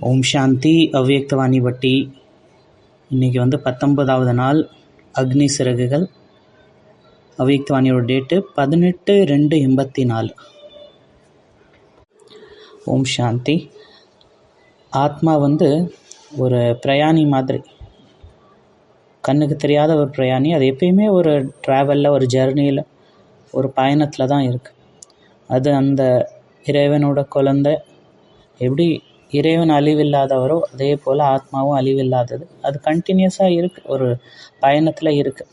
ஓம் சாந்தி. அவ்யக்தவாணி வட்டி. இன்றைக்கி 19வது நாள். அக்னி சிறகுகள். அவ்யக்தவாணியோட டேட்டு 18/2/84. ஓம் சாந்தி. ஆத்மா ஒரு பிரயாணி மாதிரி, கண்ணுக்கு தெரியாத ஒரு பிரயாணி. அது எப்பயுமே ஒரு ட்ராவலில், ஒரு ஜர்னியில், ஒரு பயணத்தில் தான் இருக்குது. அது அந்த இறைவனோட குழந்தை. எப்படி இறைவன் அழிவில்லாதவரோ அதே போல் ஆத்மாவும் அழிவில்லாதது. அது கண்டினியூஸாக இருக்குது, ஒரு பயணத்தில் இருக்குது.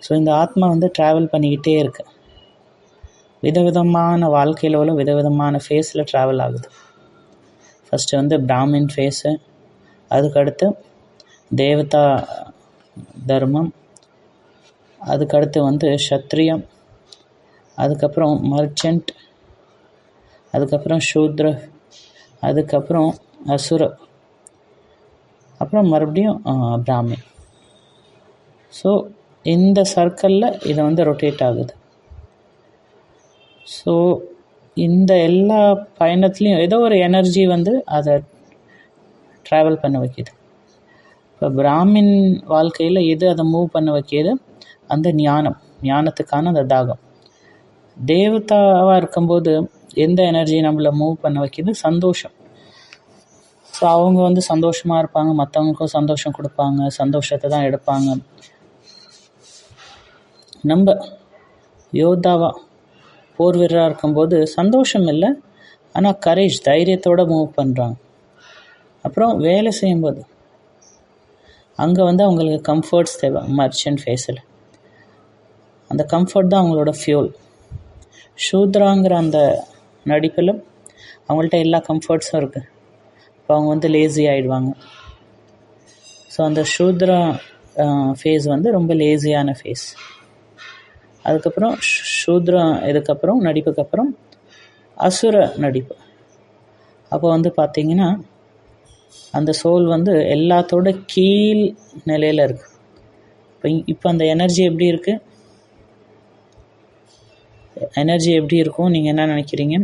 ஸோ இந்த ஆத்மா ட்ராவல் பண்ணிக்கிட்டே இருக்குது. விதவிதமான வாழ்க்கையில் உள்ள விதவிதமான ஃபேஸில் ட்ராவல் ஆகுது. ஃபஸ்ட்டு பிராமின் ஃபேஸு, அதுக்கடுத்து தேவதா தர்மம், அதுக்கடுத்து சத்திரியம், அதுக்கப்புறம் மர்ச்சன்ட், அதுக்கப்புறம் சூத்ர, அதுக்கப்புறம் அசுர, அப்புறம் மறுபடியும் பிராமின். ஸோ இந்த சர்க்கிளில் இதை ரொட்டேட் ஆகுது. ஸோ இந்த எல்லா பயணத்துலேயும் ஏதோ ஒரு எனர்ஜி அதை ட்ராவல் பண்ண வைக்கிது. இப்போ பிராமின் வாழ்க்கையில் எது அதை மூவ் பண்ண வைக்கிது? அந்த ஞானத்துக்கான அந்த தாகம். தேவதாவாக இருக்கும்போது எந்த எனர்ஜி நம்மளை மூவ் பண்ண வைக்கிது? சந்தோஷம். ஸோ அவங்க சந்தோஷமாக இருப்பாங்க, மற்றவங்களுக்கும் சந்தோஷம் கொடுப்பாங்க, சந்தோஷத்தை தான் எடுப்பாங்க. நம்ம யோதாவாக போர் வீரராக இருக்கும்போது சந்தோஷம் இல்லை, ஆனால் கரேஜ், தைரியத்தோடு மூவ் பண்ணுறாங்க. அப்புறம் வேலை செய்யும்போது அங்கே அவங்களுக்கு கம்ஃபர்ட்ஸ் தேவை. மர்ச்சன்ட் ஃபேஸில் அந்த கம்ஃபர்ட் தான் அவங்களோட ஃபியூல். சூத்ராங்கிற அந்த நடிப்பில் அவங்கள்ட்ட எல்லா கம்ஃபர்ட்ஸும் இருக்குது. இப்போ அவங்க லேசி ஆகிடுவாங்க. ஸோ அந்த சூத்ரா ஃபேஸ் ரொம்ப லேசியான ஃபேஸ். அதுக்கப்புறம் சூத்ரா இதுக்கப்புறம் நடிப்புக்கப்புறம் அசுர நடிப்பு. அப்போ பார்த்திங்கன்னா அந்த சோல் எல்லாத்தோட கீழ் நிலையில் இருக்குது. இப்போ அந்த எனர்ஜி எப்படி இருக்குது? எனர்ஜி எப்படி இருக்கும்? நீங்கள் என்ன நினைக்கிறீங்க?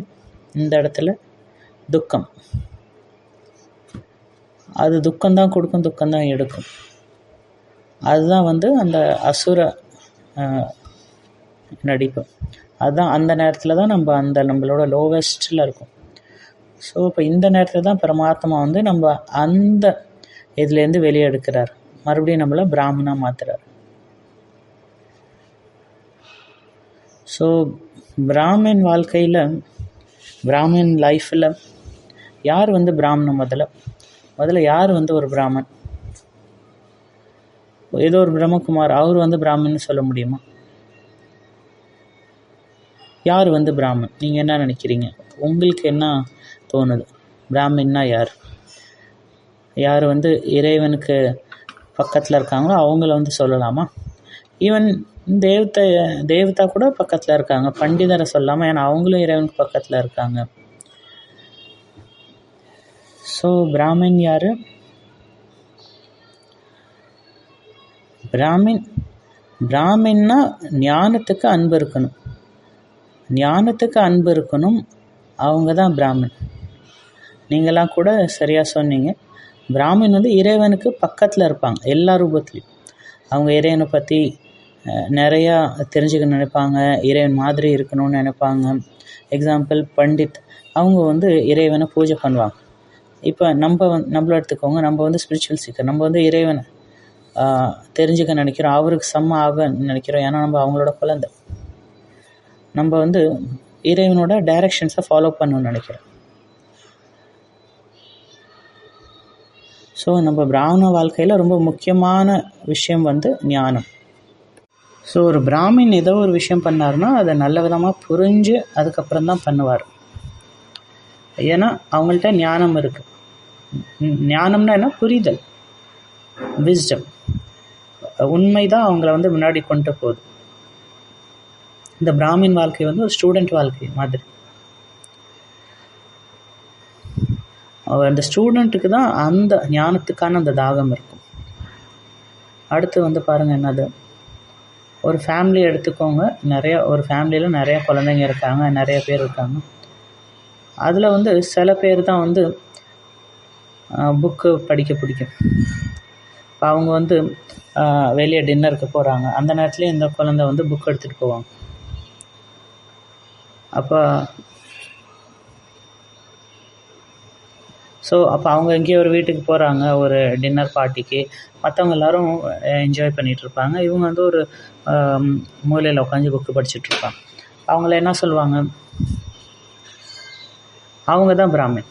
இந்த இடத்துல துக்கம். அது துக்கம்தான் கொடுக்கும், துக்கம்தான் எடுக்கும். அதுதான் அந்த அசுர நடிப்பு. அதுதான் அந்த நேரத்தில் தான் நம்ம நம்மளோட லோவஸ்ட்டில் இருக்கும். ஸோ இப்போ இந்த நேரத்தில் தான் பரமாத்மா நம்ம அந்த இதுலேருந்து வெளியே எடுக்கிறார், மறுபடியும் நம்மளை பிராமணா மாற்றுறார். ஸோ பிராமின் வாழ்க்கையில், பிராமின் லைஃப்பில் யார் பிராமணன்? முதல்ல யார் ஒரு பிராமன்? ஏதோ ஒரு பிரம்மகுமார், அவர் பிராமன்னு சொல்ல முடியுமா? யார் பிராமன்? நீங்கள் என்ன நினைக்கிறீங்க? உங்களுக்கு என்ன தோணுது? பிராமின்னா யார்? யார் இறைவனுக்கு பக்கத்தில் இருக்காங்களோ அவங்கள சொல்லலாமா? ஈவன் தேவதா கூட பக்கத்தில் இருக்காங்க, பண்டிதரை சொல்லாமல், ஏன்னா அவங்களும் இறைவனுக்கு பக்கத்தில் இருக்காங்க. ஸோ பிராமின் யார்? பிராமின்னா ஞானத்துக்கு அன்பு இருக்கணும். ஞானத்துக்கு அன்பு இருக்கணும், அவங்க தான் பிராமின். நீங்களாம் கூட சரியாக சொன்னீங்க. பிராமின் இறைவனுக்கு பக்கத்தில் இருப்பாங்க எல்லா ரூபத்துலேயும். அவங்க இறைவனை பற்றி நிறையா தெரிஞ்சுக்க நினைப்பாங்க, இறைவன் மாதிரி இருக்கணும்னு நினைப்பாங்க. எக்ஸாம்பிள் பண்டித், அவங்க இறைவனை பூஜை பண்ணுவாங்க. இப்போ நம்மள எடுத்துக்கோங்க. நம்ம ஸ்பிரிச்சுவல் சீக்கர். நம்ம இறைவனை தெரிஞ்சுக்க நினைக்கிறோம், அவருக்கு ஆக நினைக்கிறோம். ஏன்னா நம்ம அவங்களோட குழந்தை. நம்ம இறைவனோட டைரக்ஷன்ஸை ஃபாலோ பண்ணணும்னு நினைக்கிறோம். ஸோ நம்ம பிராமண வாழ்க்கையில் ரொம்ப முக்கியமான விஷயம் ஞானம். ஸோ ஒரு பிராமின் ஏதோ ஒரு விஷயம் பண்ணார்னா அதை நல்ல விதமாக புரிஞ்சு அதுக்கப்புறம் தான் பண்ணுவார். ஏன்னா அவங்கள்ட்ட ஞானம் இருக்குது. ஞானம்னா என்ன? புரிதல், விஸ்டம், உண்மை தான் அவங்கள முன்னாடி கொண்டு போகுது. இந்த பிராமின் வாழ்க்கை ஒரு ஸ்டூடெண்ட் வாழ்க்கை மாதிரி. அந்த ஸ்டூடெண்ட்டுக்கு தான் அந்த ஞானத்துக்கான அந்த தாகம் இருக்கும். அடுத்து பாருங்கள் என்னது, ஒரு ஃபேமிலி எடுத்துக்கோங்க. ஒரு ஃபேமிலியில் நிறைய குழந்தைங்க இருக்காங்க, நிறைய பேர் இருக்காங்க. அதில் வந்து சில பேர் தான் வந்து புக்கு படிக்க பிடிக்கும். இப்போ அவங்க வந்து வெளியே டின்னருக்கு போகிறாங்க, அந்த நேரத்துலேயே இந்த குழந்தை வந்து புக் எடுத்துகிட்டு போவாங்க. அப்போ அவங்க எங்கேயோ ஒரு வீட்டுக்கு போகிறாங்க, ஒரு டின்னர் பார்ட்டிக்கு. மற்றவங்க எல்லோரும் என்ஜாய் பண்ணிகிட்ருப்பாங்க. இவங்க வந்து ஒரு மூலையில் உட்காந்து புக்கு படிச்சுட்ருப்பாங்க. அவங்கள என்ன சொல்லுவாங்க? அவங்க தான் பிராமின்.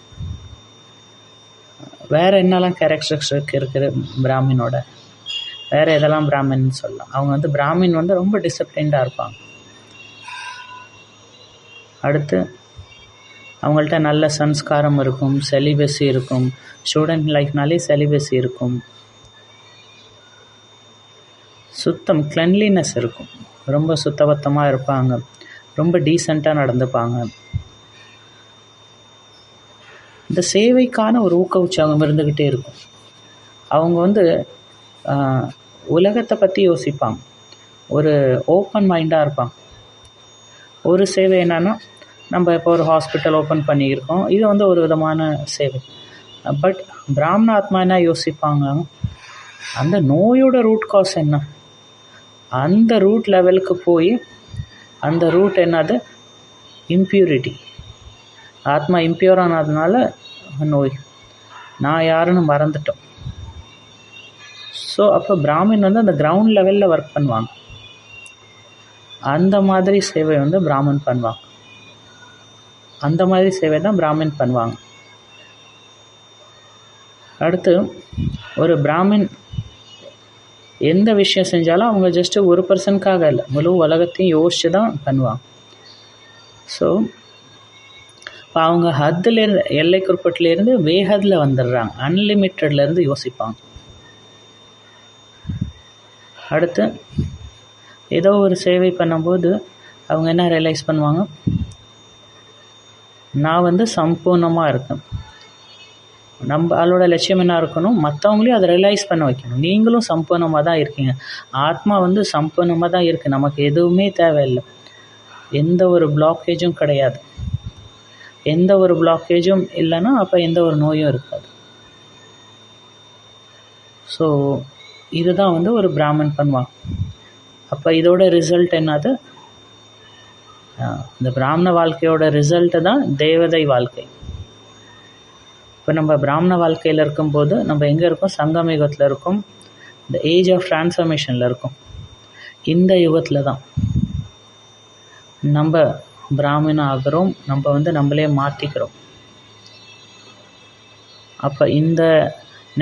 வேறு என்னெல்லாம் கேரக்டரிஸ்டிக் இருக்குது பிராமினோட? வேறு எதெல்லாம் பிராமின் சொல்லலாம்? அவங்க வந்து பிராமின் வந்து ரொம்ப டிசிப்ளின்டாக இருப்பாங்க. அடுத்து அவங்கள்ட்ட நல்ல சன்ஸ்காரம் இருக்கும், செலிபஸி இருக்கும். ஸ்டூடெண்ட் லைஃப்னாலே செலிபஸி இருக்கும். சுத்தம், கிளென்லினஸ் இருக்கும். ரொம்ப சுத்தபத்தமாக இருப்பாங்க, ரொம்ப டீசெண்டாக நடந்துப்பாங்க. இந்த சேவைக்கான ஒரு ஊக்க உற்சாகம் இருந்துக்கிட்டே இருக்கும். அவங்க வந்து உலகத்தை பற்றி யோசிப்பாங்க, ஒரு ஓப்பன் மைண்டாக இருப்பாங்க. ஒரு சேவை என்னென்னா, நம்ம இப்போ ஒரு ஹாஸ்பிட்டல் ஓப்பன் பண்ணியிருக்கோம், இது வந்து ஒரு விதமான சேவை. பட் பிராமண ஆத்மா என்ன யோசிப்பாங்க? அந்த நோயோட ரூட் காஸ் என்ன, அந்த ரூட் லெவலுக்கு போய் அந்த ரூட் என்னது? இம்ப்யூரிட்டி. ஆத்மா இம்ப்யூர் ஆனதுனால நோய். நான் யாருன்னு மறந்துட்டோம். ஸோ அப்போ பிராமின் வந்து அந்த கிரவுண்ட் லெவலில் ஒர்க் பண்ணுவாங்க. அந்த மாதிரி சேவை வந்து பிராமன் பண்ணுவாங்க. அந்த மாதிரி சேவை தான் பிராமின் பண்ணுவாங்க. அடுத்து ஒரு பிராமின் எந்த விஷயம் செஞ்சாலும் அவங்க ஜஸ்ட்டு ஒரு பர்சனுக்காக இல்லை, முழு உலகத்தையும் யோசித்து தான் பண்ணுவாங்க. ஸோ இப்போ அவங்க ஹத்துலேருந்து, எல்லைக்குட்பட்டிலேருந்து வேகத்தில் வந்துடுறாங்க, அன்லிமிட்டட்லேருந்து யோசிப்பாங்க. அடுத்து ஏதோ ஒரு சேவை பண்ணும்போது அவங்க என்ன ரியலைஸ் பண்ணுவாங்க? நான் வந்து சம்பூர்ணமாக இருக்கேன். நம்மளோட லட்சியம் என்ன இருக்கணும்? மற்றவங்களையும் அதை ரியலைஸ் பண்ண வைக்கணும். நீங்களும் சம்பூர்ணமாக தான் இருக்கீங்க, ஆத்மா வந்து சம்பூர்ணமாக தான் இருக்குது, நமக்கு எதுவுமே தேவையில்லை, எந்த ஒரு பிளாக்கேஜும் கிடையாது. எந்த ஒரு பிளாக்கேஜும் இல்லைன்னா அப்போ எந்த ஒரு நோயும் இருக்காது. ஸோ இதுதான் வந்து ஒரு பிராமன் பண்ணுவாங்க. அப்போ இதோட ரிசல்ட் என்னது? இந்த பிராமண வாழ்க்கையோட ரிசல்ட்டு தான் தேவதை வாழ்க்கை. இப்போ நம்ம பிராமண வாழ்க்கையில் இருக்கும்போது நம்ம எங்கே இருக்கோம்? சங்கம யுகத்தில் இருக்கும், இந்த ஏஜ் ஆஃப் டிரான்ஸ்ஃபர்மேஷனில் இருக்கும். இந்த யுகத்தில் தான் நம்ம பிராமண ஆகிறோம், நம்ம வந்து நம்மளே மாற்றிக்கிறோம். அப்போ இந்த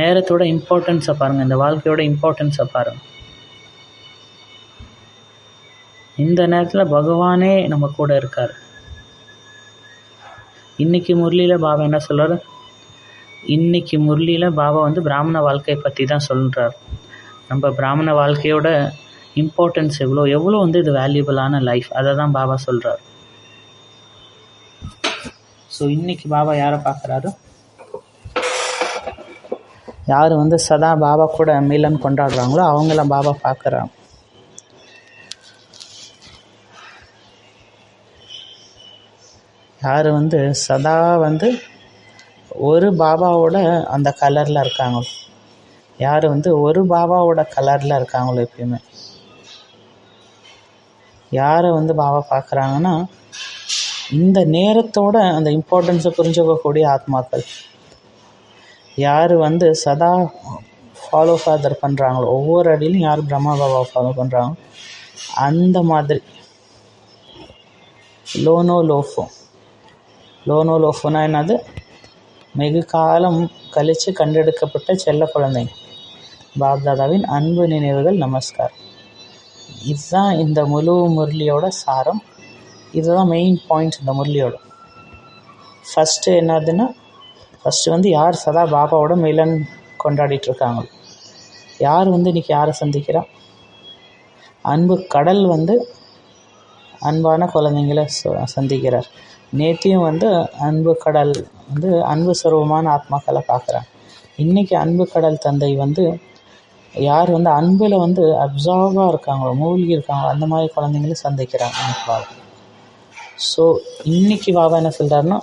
நேரத்தோட இம்பார்ட்டன்ஸை பாருங்கள், இந்த வாழ்க்கையோட இம்பார்ட்டன்ஸை பாருங்கள். இந்த நேரத்தில் பகவானே நம்ம கூட இருக்கார். இன்றைக்கி முரளியில் பாபா என்ன சொல்கிறார்? இன்றைக்கி முரளியில் பாபா வந்து பிராமண வாழ்க்கையை பற்றி தான் சொல்கிறார். நம்ம பிராமண வாழ்க்கையோட இம்பார்ட்டன்ஸ் எவ்வளோ வந்து இது வேல்யூபிளான லைஃப், அதை தான் பாபா சொல்கிறார். ஸோ இன்றைக்கி பாபா யாரை பார்க்குறாரு? யார் வந்து சதா பாபா கூட மிலன் கொண்டாடுறாங்களோ அவங்கள பாபா பார்க்குறாங்க. யார் வந்து சதா வந்து ஒரு பாபாவோட அந்த கலரில் இருக்காங்களோ, யார் வந்து ஒரு பாபாவோட கலரில் இருக்காங்களோ, எப்பயுமே யாரை வந்து பாபா பார்க்குறாங்கன்னா, இந்த நேரத்தோட அந்த இம்பார்ட்டன்ஸை புரிஞ்சுக்கக்கூடிய ஆத்மாக்கள். யார் வந்து சதா ஃபாலோ ஃபாதர் பண்ணுறாங்களோ, ஒவ்வொரு அடியிலும் யார் பிரம்மா பாபா ஃபாலோ பண்ணுறாங்க, அந்த மாதிரி லோனோ லோஃபோனா என்னது? வெகு காலம் கழித்து கண்டெடுக்கப்பட்ட செல்ல குழந்தைங்க. பாப்தாதாவின் அன்பு நினைவுகள், நமஸ்கார். இதுதான் இந்த முழு முரளியோட சாரம். இதுதான் மெயின் பாயிண்ட் இந்த முரளியோட. ஃபஸ்ட்டு என்னதுன்னா, ஃபஸ்ட்டு வந்து யார் சதா பாபாவோட மிலன் கொண்டாடிட்டுருக்காங்களோ, யார் வந்து இன்றைக்கி யாரை சந்திக்கிறா? அன்பு கடல் வந்து அன்பான குழந்தைங்களை சந்திக்கிறார். நேற்றையும் வந்து அன்பு கடல் வந்து அன்பு சர்வமான ஆத்மாக்களை பார்க்குறாங்க. இன்றைக்கி அன்பு கடல் தந்தை வந்து யார் வந்து அன்பில் வந்து அப்சார்வாக இருக்காங்களோ, மூழ்கி இருக்காங்களோ, அந்த மாதிரி குழந்தைங்களும் சந்திக்கிறாங்க இன்னைக்கு பாபா. ஸோ இன்றைக்கி பாபா என்ன சொல்கிறாருன்னா,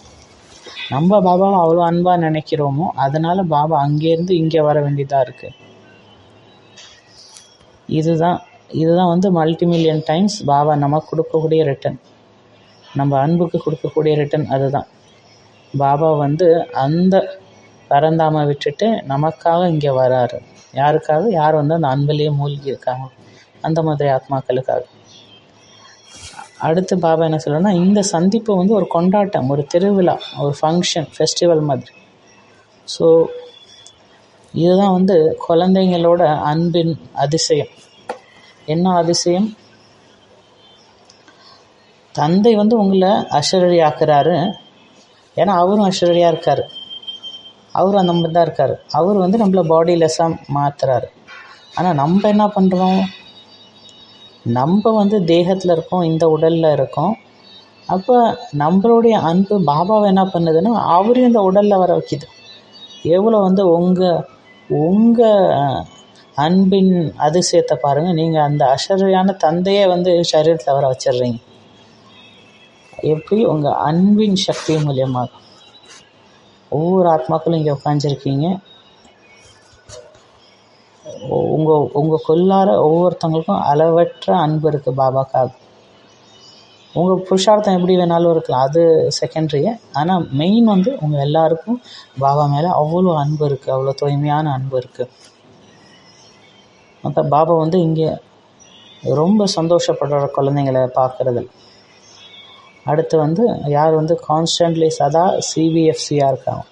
நம்ம பாபாவை அவ்வளோ அன்பாக நினைக்கிறோமோ அதனால் பாபா அங்கேருந்து இங்கே வர வேண்டியதாக இருக்குது. இதுதான் வந்து மல்டிமில்லியன் டைம்ஸ் பாபா நமக்கு கொடுக்கக்கூடிய ரிட்டன், நம்ம அன்புக்கு கொடுக்கக்கூடிய ரிட்டன். அதுதான் பாபா வந்து அந்த பரந்தாமை விட்டுட்டு நமக்காக இங்கே வராரு. யாருக்காக? யார் வந்து அந்த அன்பிலேயே மூழ்கி இருக்காங்க, அந்த மாதிரி ஆத்மாக்களுக்காக. அடுத்து பாபா என்ன சொல்கிறேன்னா, இந்த சந்திப்பு வந்து ஒரு கொண்டாட்டம், ஒரு திருவிழா, ஒரு ஃபங்க்ஷன், ஃபெஸ்டிவல் மாதிரி. ஸோ இதுதான் வந்து குழந்தைங்களோட அன்பின் அதிசயம். என்ன அதிசயம்? தந்தை வந்து உங்களை அஷரடியாக்குறாரு. ஏன்னா அவரும் அஷரடியாக இருக்கார், அவரும் அந்த மாதிரி தான் இருக்கார். அவர் வந்து நம்மளை பாடிலெஸ்ஸாக மாற்றுறாரு. ஆனால் நம்ம என்ன பண்ணுறோம்? நம்ம வந்து தேகத்தில் இருக்கோம், இந்த உடலில் இருக்கோம். அப்போ நம்மளுடைய அன்பு பாபாவை என்ன பண்ணுதுன்னா அவரையும் இந்த உடலில் வர வைக்கிது. எவ்வளோ வந்து உங்கள் அன்பின் அதிசயத்தை பாருங்கள். நீங்கள் அந்த அஷரியான தந்தையை வந்து சரீரத்தில் வர வச்சிடுறீங்க. எப்படி? உங்கள் அன்பின் சக்தி மூலியமாக. ஒவ்வொரு ஆத்மாக்களும் இங்கே உட்காந்துருக்கீங்க. உங்கள் கொள்ளார ஒவ்வொருத்தவங்களுக்கும் அளவற்ற அன்பு இருக்குது பாபாக்காக. உங்கள் புருஷார்த்தம் எப்படி வேணாலும் இருக்கலாம், அது செகண்டரியே. ஆனால் மெயின் வந்து உங்கள் எல்லாருக்கும் பாபா மேலே அவ்வளோ அன்பு இருக்குது, அவ்வளோ தூய்மையான அன்பு இருக்குது. அப்போ பாபா வந்து இங்கே ரொம்ப சந்தோஷப்படுற குழந்தைங்களை பார்க்குறது. அடுத்து வந்து யார் வந்து கான்ஸ்டன்ட்லி சதா சிபிஎஃப்சியாக இருக்காங்க,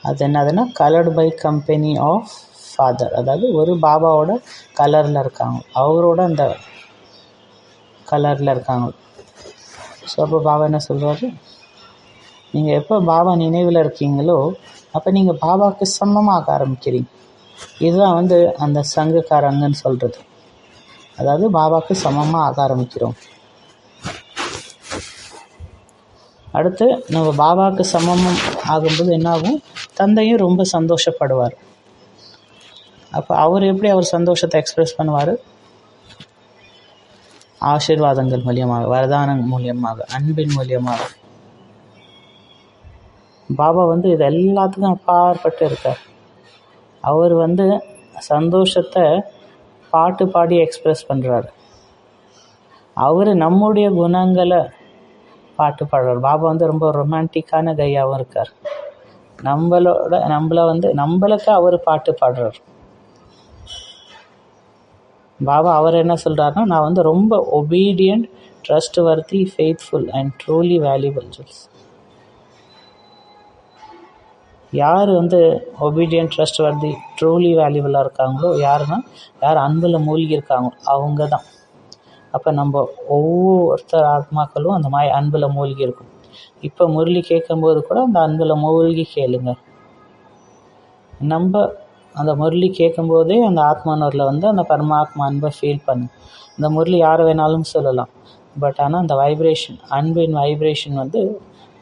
அது என்னதுன்னா coloured by company of father. அதாவது ஒரு பாபாவோட கலரில் இருக்காங்க, அவரோட அந்த கலரில் இருக்காங்க. ஸோ அப்போ பாபா என்ன சொல்கிறாரு, நீங்கள் எப்போ பாபா நினைவில் இருக்கீங்களோ அப்போ நீங்கள் பாபாவுக்கு சமமாக ஆரம்பிக்கிறீங்க. இதுதான் வந்து அந்த சங்கக்காரங்கன்னு சொல்கிறது. அதாவது பாபாவுக்கு சமமாக ஆக ஆரம்பிக்கிறோம். அடுத்து நம்ம பாபாவுக்கு சமம் ஆகும்போது என்னாகும்? தந்தையும் ரொம்ப சந்தோஷப்படுவார். அப்போ அவர் எப்படி அவர் சந்தோஷத்தை எக்ஸ்பிரஸ் பண்ணுவார்? ஆசீர்வாதங்கள் மூலியமாக, வரதானம் மூலியமாக, அன்பின் மூலியமாக. பாபா வந்து இது எல்லாத்துக்கும் அப்பாற்பட்டு இருக்கார். அவர் வந்து சந்தோஷத்தை பாட்டு பாடி எக்ஸ்பிரஸ் பண்ணுறாரு. அவர் நம்முடைய குணங்களை பாட்டு பாடுறார். பாபா வந்து ரொம்ப ரொமான்டிக்கான கையாகவும் இருக்கார். நம்மளுக்கு அவர் பாட்டு பாடுறார். பாபா அவர் என்ன சொல்கிறாருன்னா, நான் வந்து ரொம்ப obedient, trust வர்த்தி, faithful and truly valuable jewels. யார் வந்து ஒபீடியன்ட், ட்ரஸ்ட் வர்த்தி, ட்ரூலி வேல்யூபிளாக இருக்காங்களோ, யார் அன்பில் மூழ்கி இருக்காங்களோ அவங்க தான். அப்போ நம்ம ஒவ்வொருத்தர் ஆத்மாக்களும் அந்த மாதிரி அன்பில் மூழ்கி இருக்கும். இப்போ முரளி கேட்கும்போது கூட அந்த அன்பில் மூழ்கி கேளுங்க. நம்ம அந்த முரளி கேட்கும்போதே அந்த ஆத்மானூரில் வந்து அந்த பரமாத்மா அன்பை ஃபீல் பண்ணு. இந்த முரளி யார் வேணாலும் சொல்லலாம், பட் ஆனால் அந்த வைப்ரேஷன், அன்பின் வைப்ரேஷன் வந்து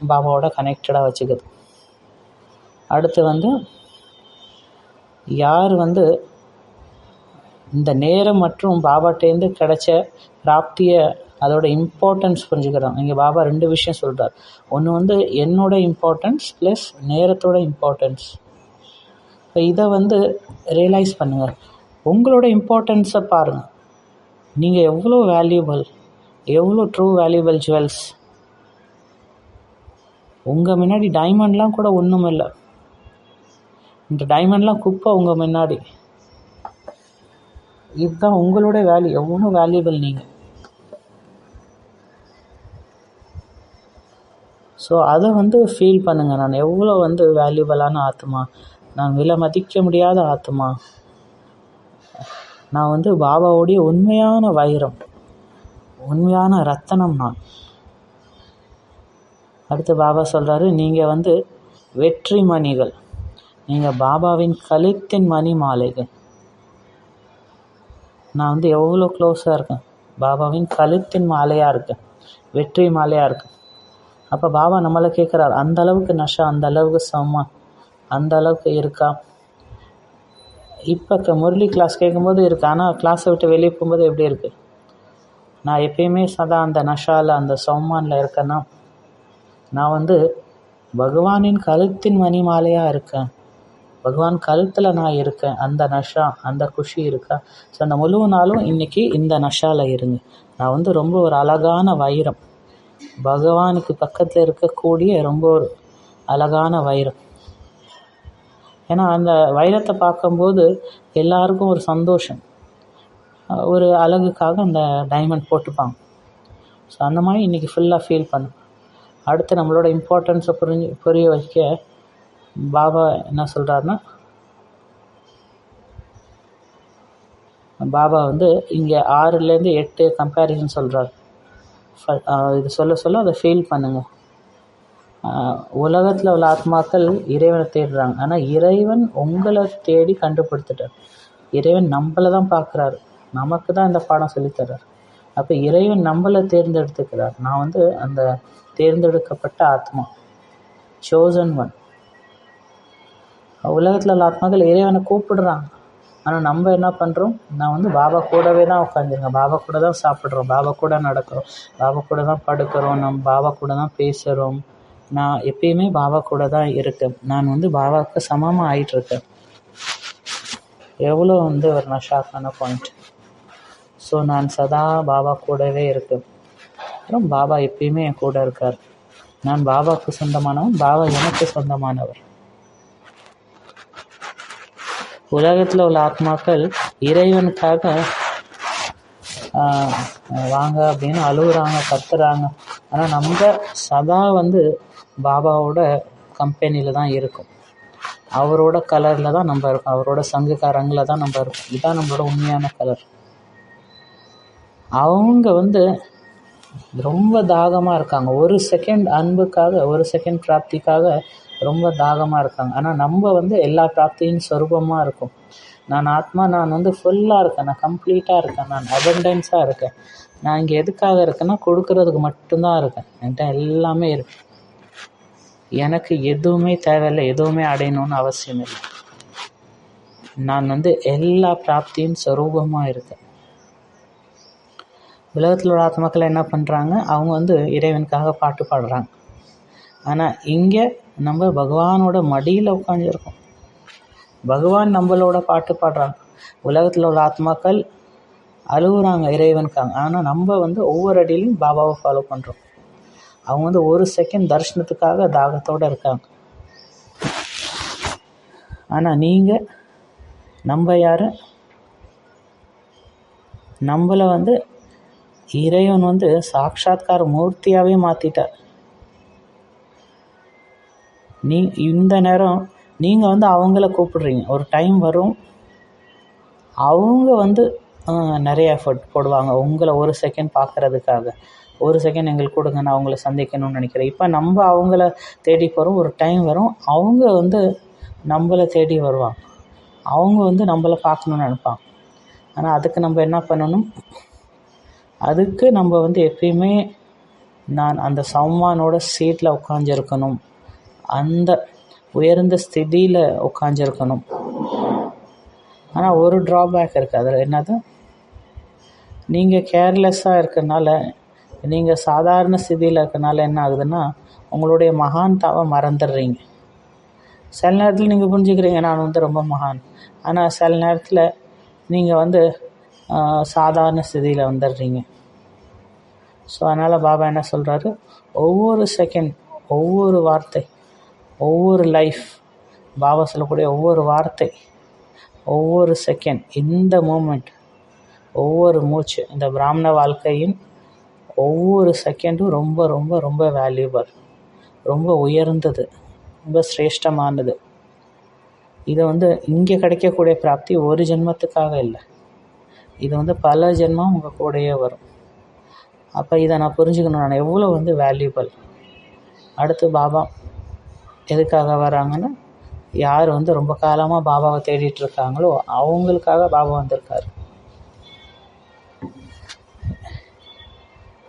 பாபாவோட கனெக்டடாக வச்சுக்குது. அடுத்து வந்து யார் வந்து இந்த நேரம் மற்றும் பாபாட்டேருந்து கிடைச்ச பிராப்தியை, அதோட இம்பார்ட்டன்ஸ் புரிஞ்சுக்கிறோம். இங்கே பாபா 2 விஷயம் சொல்கிறார். ஒன்று வந்து என்னோட இம்பார்ட்டன்ஸ் ப்ளஸ் நேரத்தோட இம்பார்ட்டன்ஸ். இப்போ இதை வந்து ரியலைஸ் பண்ணுங்கள். உங்களோட இம்பார்ட்டன்ஸை பாருங்கள். நீங்கள் எவ்வளோ வேல்யூபிள், எவ்வளோ ட்ரூ வேல்யூபிள் ஜுவல்ஸ். உங்கள் முன்னாடி டைமண்ட்லாம் கூட ஒன்றும் இல்லை. இந்த டைமண்ட்லாம் குப்பை உங்கள் முன்னாடி. இதுதான் உங்களோட வேல்யூ, எவ்வளோ வேல்யூபிள் நீங்கள். ஸோ அதை வந்து ஃபீல் பண்ணுங்கள். நான் எவ்வளோ வந்து வேல்யூபிளான ஆத்மா, நான் விலை மதிக்க முடியாத ஆத்மா, நான் வந்து பாபாவுடைய உண்மையான வைரம், உண்மையான ரத்தனம் நான். அடுத்து பாபா சொல்கிறாரு, நீங்கள் வந்து வெற்றி மணிகள், நீங்கள் பாபாவின் கழுத்தின் மணி மாலைகள். நான் வந்து எவ்வளோ க்ளோஸாக இருக்கேன், பாபாவின் கழுத்தின் மாலையாக இருக்கேன், வெற்றி மாலையாக இருக்கேன். அப்போ பாபா நம்மளை கேட்குறாரு, அந்த அளவுக்கு நஷா, அந்த அளவுக்கு சம்மா, அந்த அளவுக்கு இருக்கா? இப்போ முரளி கிளாஸ் கேட்கும்போது இருக்குது, ஆனால் கிளாஸை விட்டு வெளியே போகும்போது எப்படி இருக்குது? நான் எப்பயுமே சதா அந்த நஷாவில், அந்த சௌமானில் இருக்கேன்னா, நான் வந்து பகவானின் கழுத்தின் மணிமாலையாக இருக்கேன், பகவான் கழுத்தில் நான் இருக்கேன், அந்த நஷா அந்த குஷி இருக்கா. ஸோ அந்த முழு நாளும் இன்றைக்கி இந்த நஷாவில் இருங்க. நான் வந்து ரொம்ப ஒரு அழகான வைரம், பகவானுக்கு பக்கத்தில் இருக்கக்கூடிய ரொம்ப ஒரு அழகான வைரம். ஏன்னா அந்த வைரத்தை பார்க்கும்போது எல்லாருக்கும் ஒரு சந்தோஷம், ஒரு அழகுக்காக அந்த டைமண்ட் போட்டுப்பாங்க. ஸோ அந்த மாதிரி இன்றைக்கி ஃபுல்லாக ஃபீல் பண்ணும். அடுத்து நம்மளோட இம்பார்ட்டன்ஸை புரிய வைக்க பாபா என்ன சொல்கிறாருன்னா, பாபா வந்து இங்கே 6லேருந்து 8 கம்பேரிசன் சொல்கிறார். இது சொல்ல அதை ஃபீல் பண்ணுங்கள். உலகத்தில் உள்ள ஆத்மாக்கள் இறைவனை தேடுறாங்க, ஆனால் இறைவன் உங்களை தேடி கண்டுபிடித்துட்டார். இறைவன் நம்மளை தான் பார்க்குறாரு, நமக்கு தான் இந்த பாடம் சொல்லித்தர்றார். அப்போ இறைவன் நம்மளை தேர்ந்தெடுத்துக்கிறார். நான் வந்து அந்த தேர்ந்தெடுக்கப்பட்ட ஆத்மா, சோசன் ஒன். உலகத்தில் உள்ள ஆத்மாக்கள் இறைவனை கூப்பிடுறாங்க, ஆனால் நம்ம என்ன பண்ணுறோம், நான் வந்து பாபா கூடவே தான் உட்காந்துருக்கேன், பாபா கூட தான் சாப்பிட்றோம், பாபா கூட நடக்கிறோம், பாபா கூட தான் படுக்கிறோம், நம்ம பாபா கூட தான் பேசுகிறோம், நான் எப்பயுமே பாபா கூட தான் இருக்கேன், நான் வந்து பாபாவுக்கு சமமாக ஆகிட்டுருக்கேன். எவ்வளோ வந்து ஒரு நஷாக்கான பாயிண்ட். ஸோ நான் சதா பாபா கூடவே இருக்கேன், அப்புறம் பாபா எப்பயுமே என் கூட இருக்கார். நான் பாபாவுக்கு சொந்தமானவன், பாபா எனக்கு சொந்தமானவர். உலகத்தில் உள்ள ஆத்மாக்கள் இறைவனுக்காக வாங்க அப்படின்னு அழுகுறாங்க, கத்துறாங்க. ஆனால் நம்ம சதா வந்து பாபாவோட கம்பெனியில் தான் இருக்கும், அவரோட கலரில் தான் நம்ம இருக்கோம், அவரோட சங்குக்காரங்களில் தான் நம்ம இருக்கோம். இதுதான் நம்மளோட உண்மையான கலர். அவங்க வந்து ரொம்ப தாகமாக இருக்காங்க, ஒரு செகண்ட் அன்புக்காக, ஒரு செகண்ட் பிராப்திக்காக ரொம்ப தாகமாக இருக்காங்க. ஆனால் நம்ம வந்து எல்லா பிராப்தியும் சொரூபமாக இருக்கும். நான் ஆத்மா, நான் வந்து ஃபுல்லாக இருக்கேன், நான் கம்ப்ளீட்டாக இருக்கேன், நான் அபண்டன்ஸாக இருக்கேன். நான் இங்கே எதுக்காக இருக்கேன்னா கொடுக்கறதுக்கு மட்டும்தான் இருக்கேன். என்கிட்ட எல்லாமே இருக்கு, எனக்கு எதுவுமே தேவையில்லை, எதுவுமே அடையணும்னு அவசியம் இல்லை. நான் வந்து எல்லா பிராப்தியும் சொரூபமாக இருக்கேன். உலகத்தில் உள்ள ஆத்மாக்கள் என்ன பண்ணுறாங்க, அவங்க வந்து இறைவனுக்காக பாட்டு பாடுறாங்க. ஆனால் இங்கே நம்ம பகவானோட மடியில் உட்காந்துருக்கோம், பகவான் நம்மளோட பாட்டு பாடுறாங்க. உலகத்தில் உள்ள ஆத்மாக்கள் அழுகுறாங்க இறைவனுக்காக, ஆனால் நம்ம வந்து ஒவ்வொரு அடியிலையும் பாபாவை ஃபாலோ பண்ணுறோம். அவங்க வந்து ஒரு செகண்ட் தரிசனத்துக்காக தாகத்தோடு இருக்காங்க. ஆனால் நீங்கள், நம்ம யார், நம்மளை வந்து இறைவன் வந்து சாட்சாத்கார மூர்த்தியாகவே மாற்றிட்டார். இந்த நேரம் நீங்கள் வந்து அவங்கள கூப்பிடுறீங்க. ஒரு டைம் வரும், அவங்க வந்து நிறைய எஃபர்ட் போடுவாங்க உங்களை ஒரு செகண்ட் பார்க்குறதுக்காக. ஒரு செகண்ட் எங்களுக்கு கொடுங்க, நான் அவங்கள சந்திக்கணும்னு நினைக்கிறேன். இப்போ நம்ம அவங்கள தேடி போகிறோம், ஒரு டைம் வரும் அவங்க வந்து நம்மளை தேடி வருவாங்க, அவங்க வந்து நம்மளை பார்க்கணுன்னு நினைப்பாங்க. ஆனால் அதுக்கு நம்ம என்ன பண்ணணும், அதுக்கு நம்ம வந்து எப்பயுமே நான் அந்த சம்மானோட சீட்டில் உட்காந்துருக்கணும், அந்த உயர்ந்த ஸ்திதியில் உட்காந்துருக்கணும். ஆனால் ஒரு ட்ராபேக் இருக்குது, அதில் என்னது, நீங்கள் கேர்லெஸ்ஸாக இருக்கிறனால, நீங்கள் சாதாரண ஸ்திதியில் இருக்கிறனால என்ன ஆகுதுன்னா உங்களுடைய மகான்தாவை மறந்துடுறீங்க. சில நேரத்தில் நீங்கள் புரிஞ்சுக்கிறீங்க நான் வந்து ரொம்ப மகான், ஆனால் சில நேரத்தில் நீங்கள் வந்து சாதாரண ஸ்திதியில் வந்துடுறீங்க. ஸோ அதனால் பாபா என்ன சொல்கிறாரு, ஒவ்வொரு செகண்ட், ஒவ்வொரு வார்த்தை, ஒவ்வொரு லைஃப், பாபா சொல்லக்கூடிய ஒவ்வொரு வார்த்தை, ஒவ்வொரு செகண்ட், இந்த மூமெண்ட், ஒவ்வொரு மூச்சு, இந்த பிராமண வாழ்க்கையின் ஒவ்வொரு செகண்டும் ரொம்ப ரொம்ப ரொம்ப வேல்யூபிள், ரொம்ப உயர்ந்தது, ரொம்ப சிரேஷ்டமானது. இது வந்து இங்கே கிடைக்கக்கூடிய பிராப்தி ஒரு ஜென்மத்துக்காக இல்லை, இது வந்து பல ஜென்மம் உங்கள் கூடயே வரும். அப்போ இதை நான் புரிஞ்சுக்கணும், நான் எவ்வளோ வந்து வேல்யூபிள். அடுத்து பாபா எதுக்காக வராங்கன்னா, யார் வந்து ரொம்ப காலமாக பாபாவை தேடிட்டு இருக்காங்களோ அவங்களுக்காக பாபா வந்திருக்காரு.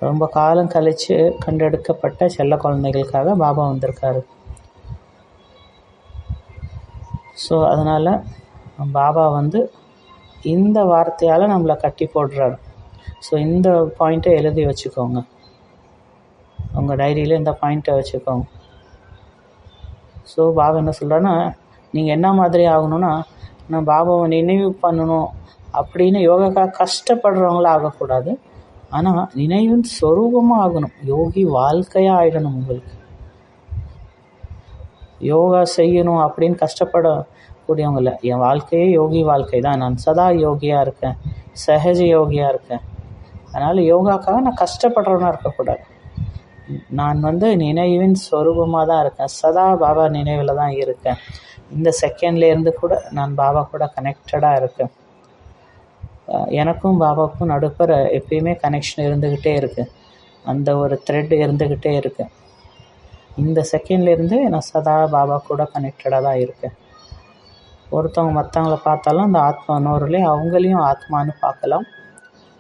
ரொம்ப காலம் கழித்து கண்டெடுக்கப்பட்ட செல்ல குழந்தைகளுக்காக பாபா வந்திருக்காரு. ஸோ அதனால் பாபா வந்து இந்த வார்த்தையால் நம்மளை கட்டி போடுறாரு. ஸோ இந்த பாயிண்ட்டை எழுதி வச்சுக்கோங்க, உங்கள் டைரியில் இந்த பாயிண்ட்டை வச்சுக்கோங்க. ஸோ பாபா என்ன சொல்கிறேன்னா, நீங்கள் என்ன மாதிரி ஆகணும்னா, நான் பாபாவை நினைவு பண்ணணும் அப்படின்னு யோகாக்காக கஷ்டப்படுறவங்கள ஆகக்கூடாது. ஆனால் நினைவின் சொரூபமாக ஆகணும். யோகி வாழ்க்கையாக ஆகிடணும். உங்களுக்கு யோகா செய்யணும் அப்படின்னு கஷ்டப்படக்கூடியவங்க இல்லை. என் வாழ்க்கையே யோகி வாழ்க்கை தான், நான் சதா யோகியாக இருக்கேன், சஹஜ யோகியாக இருக்கேன், அதனால் யோகாக்காக நான் கஷ்டப்படுறவனா இருக்கக்கூடாது. நான் நினைவின் ஸ்வரூபமாக தான் இருக்கேன், சதா பாபா நினைவில் தான் இருக்கேன். இந்த செகண்ட்லேருந்து கூட நான் பாபா கூட கனெக்டடாக இருக்கேன். எனக்கும் பாபாவுக்கும் நடுப்புற எப்பயுமே கனெக்ஷன் இருந்துக்கிட்டே இருக்குது. அந்த ஒரு த்ரெட் இருந்துக்கிட்டே இருக்குது. இந்த செகண்ட்லேருந்து நான் சதா பாபா கூட கனெக்டடாக தான் இருக்கேன். ஒருத்தவங்க மற்றவங்கள பார்த்தாலும் அந்த ஆத்மா உணர்வுலேயே அவங்களையும் ஆத்மானு பார்க்கலாம்.